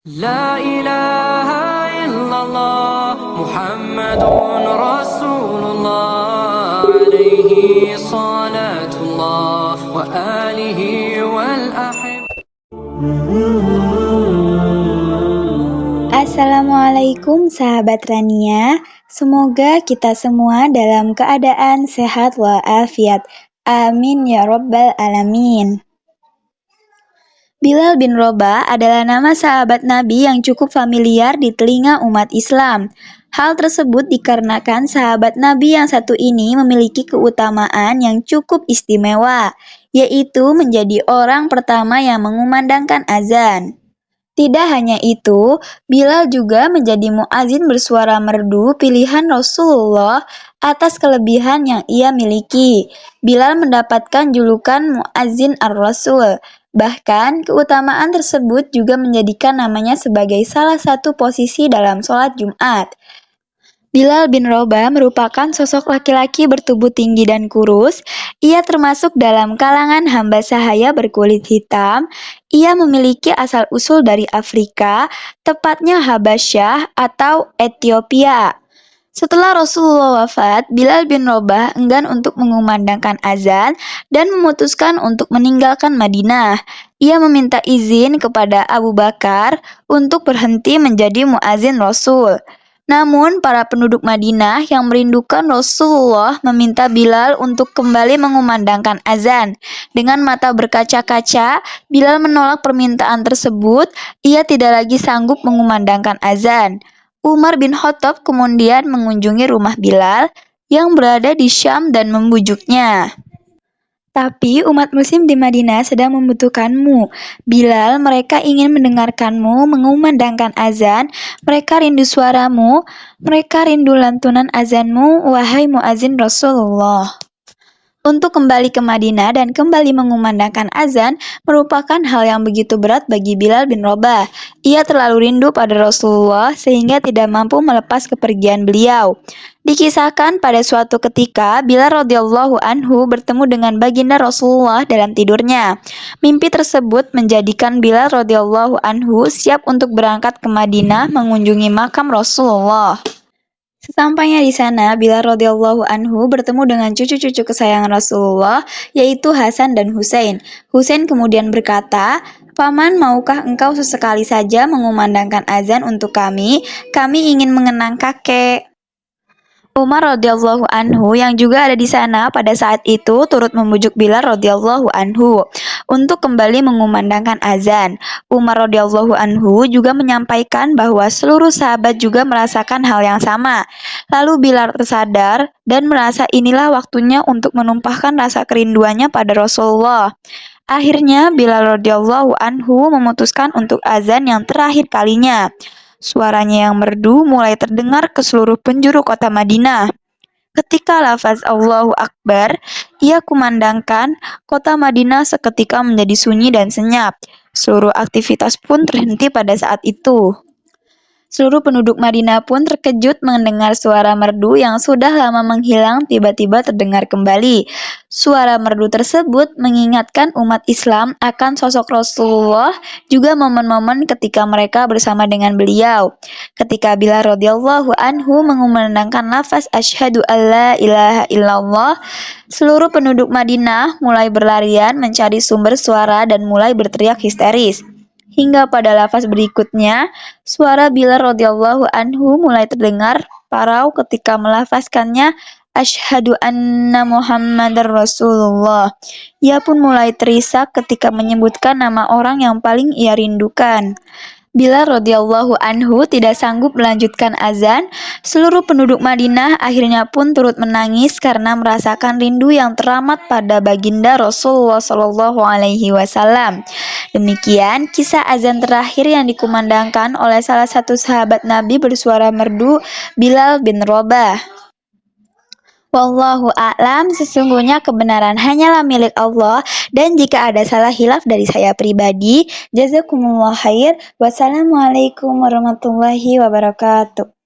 لا إله إلا الله محمد رسول الله عليه صلاة الله وآله والأحب. Assalamualaikum sahabat Rania, semoga kita semua dalam keadaan sehat walafiat. Amin ya robbal alamin. Bilal bin Rabah adalah nama sahabat Nabi yang cukup familiar di telinga umat Islam. Hal tersebut dikarenakan sahabat Nabi yang satu ini memiliki keutamaan yang cukup istimewa, yaitu menjadi orang pertama yang mengumandangkan azan. Tidak hanya itu, Bilal juga menjadi muazin bersuara merdu pilihan Rasulullah atas kelebihan yang ia miliki. Bilal mendapatkan julukan muazin ar-Rasul. Bahkan, keutamaan tersebut juga menjadikan namanya sebagai salah satu posisi dalam sholat Jumat. Bilal bin Rabah merupakan sosok laki-laki bertubuh tinggi dan kurus. Ia termasuk dalam kalangan hamba sahaya berkulit hitam. Ia memiliki asal-usul dari Afrika, tepatnya Habasyah atau Ethiopia. Setelah Rasulullah wafat, Bilal bin Rabah enggan untuk mengumandangkan azan dan memutuskan untuk meninggalkan Madinah. Ia meminta izin kepada Abu Bakar untuk berhenti menjadi muazin Rasul. Namun, para penduduk Madinah yang merindukan Rasulullah meminta Bilal untuk kembali mengumandangkan azan. Dengan mata berkaca-kaca, Bilal menolak permintaan tersebut. Ia tidak lagi sanggup mengumandangkan azan. Umar bin Khattab kemudian mengunjungi rumah Bilal yang berada di Syam dan membujuknya. Tapi umat muslim di Madinah sedang membutuhkanmu. Bilal, mereka ingin mendengarkanmu mengumandangkan azan. Mereka rindu suaramu. Mereka rindu lantunan azanmu, wahai muazin Rasulullah. Untuk kembali ke Madinah dan kembali mengumandangkan azan merupakan hal yang begitu berat bagi Bilal bin Rabah. Ia terlalu rindu pada Rasulullah sehingga tidak mampu melepas kepergian beliau. Dikisahkan pada suatu ketika Bilal radhiyallahu anhu bertemu dengan baginda Rasulullah dalam tidurnya. Mimpi tersebut menjadikan Bilal radhiyallahu anhu siap untuk berangkat ke Madinah mengunjungi makam Rasulullah. Sesampainya di sana, Bilal radhiyallahu anhu bertemu dengan cucu-cucu kesayangan Rasulullah, yaitu Hasan dan Husain. Husain kemudian berkata, "Paman, maukah engkau sesekali saja mengumandangkan azan untuk kami? Kami ingin mengenang kakek." Umar radhiyallahu anhu yang juga ada di sana pada saat itu turut membujuk Bilal radhiyallahu anhu untuk kembali mengumandangkan azan. Umar radhiyallahu anhu juga menyampaikan bahwa seluruh sahabat juga merasakan hal yang sama. Lalu Bilal tersadar dan merasa inilah waktunya untuk menumpahkan rasa kerinduannya pada Rasulullah. Akhirnya Bilal radhiyallahu anhu memutuskan untuk azan yang terakhir kalinya. Suaranya yang merdu mulai terdengar ke seluruh penjuru kota Madinah. Ketika lafaz Allahu Akbar ia kumandangkan, kota Madinah seketika menjadi sunyi dan senyap. Seluruh aktivitas pun terhenti pada saat itu. Seluruh penduduk Madinah pun terkejut mendengar suara merdu yang sudah lama menghilang tiba-tiba terdengar kembali. Suara merdu tersebut mengingatkan umat Islam akan sosok Rasulullah, juga momen-momen ketika mereka bersama dengan beliau. Ketika Bilal radhiyallahu anhu mengumandangkan lafaz asyhadu alla ilaha illallah, seluruh penduduk Madinah mulai berlarian mencari sumber suara dan mulai berteriak histeris. Hingga pada lafaz berikutnya, suara Bilal radhiyallahu anhu mulai terdengar parau ketika melafazkannya asyhadu anna Muhammadar Rasulullah. Ia pun mulai terisak ketika menyebutkan nama orang yang paling ia rindukan. Bilal radhiyallahu anhu tidak sanggup melanjutkan azan. Seluruh penduduk Madinah akhirnya pun turut menangis karena merasakan rindu yang teramat pada baginda Rasulullah Shallallahu Alaihi Wasallam. Demikian kisah azan terakhir yang dikumandangkan oleh salah satu sahabat Nabi bersuara merdu, Bilal bin Rabah. Wallahu a'lam, sesungguhnya kebenaran hanyalah milik Allah, dan jika ada salah hilaf dari saya pribadi, jazakumullah khair. Wassalamualaikum warahmatullahi wabarakatuh.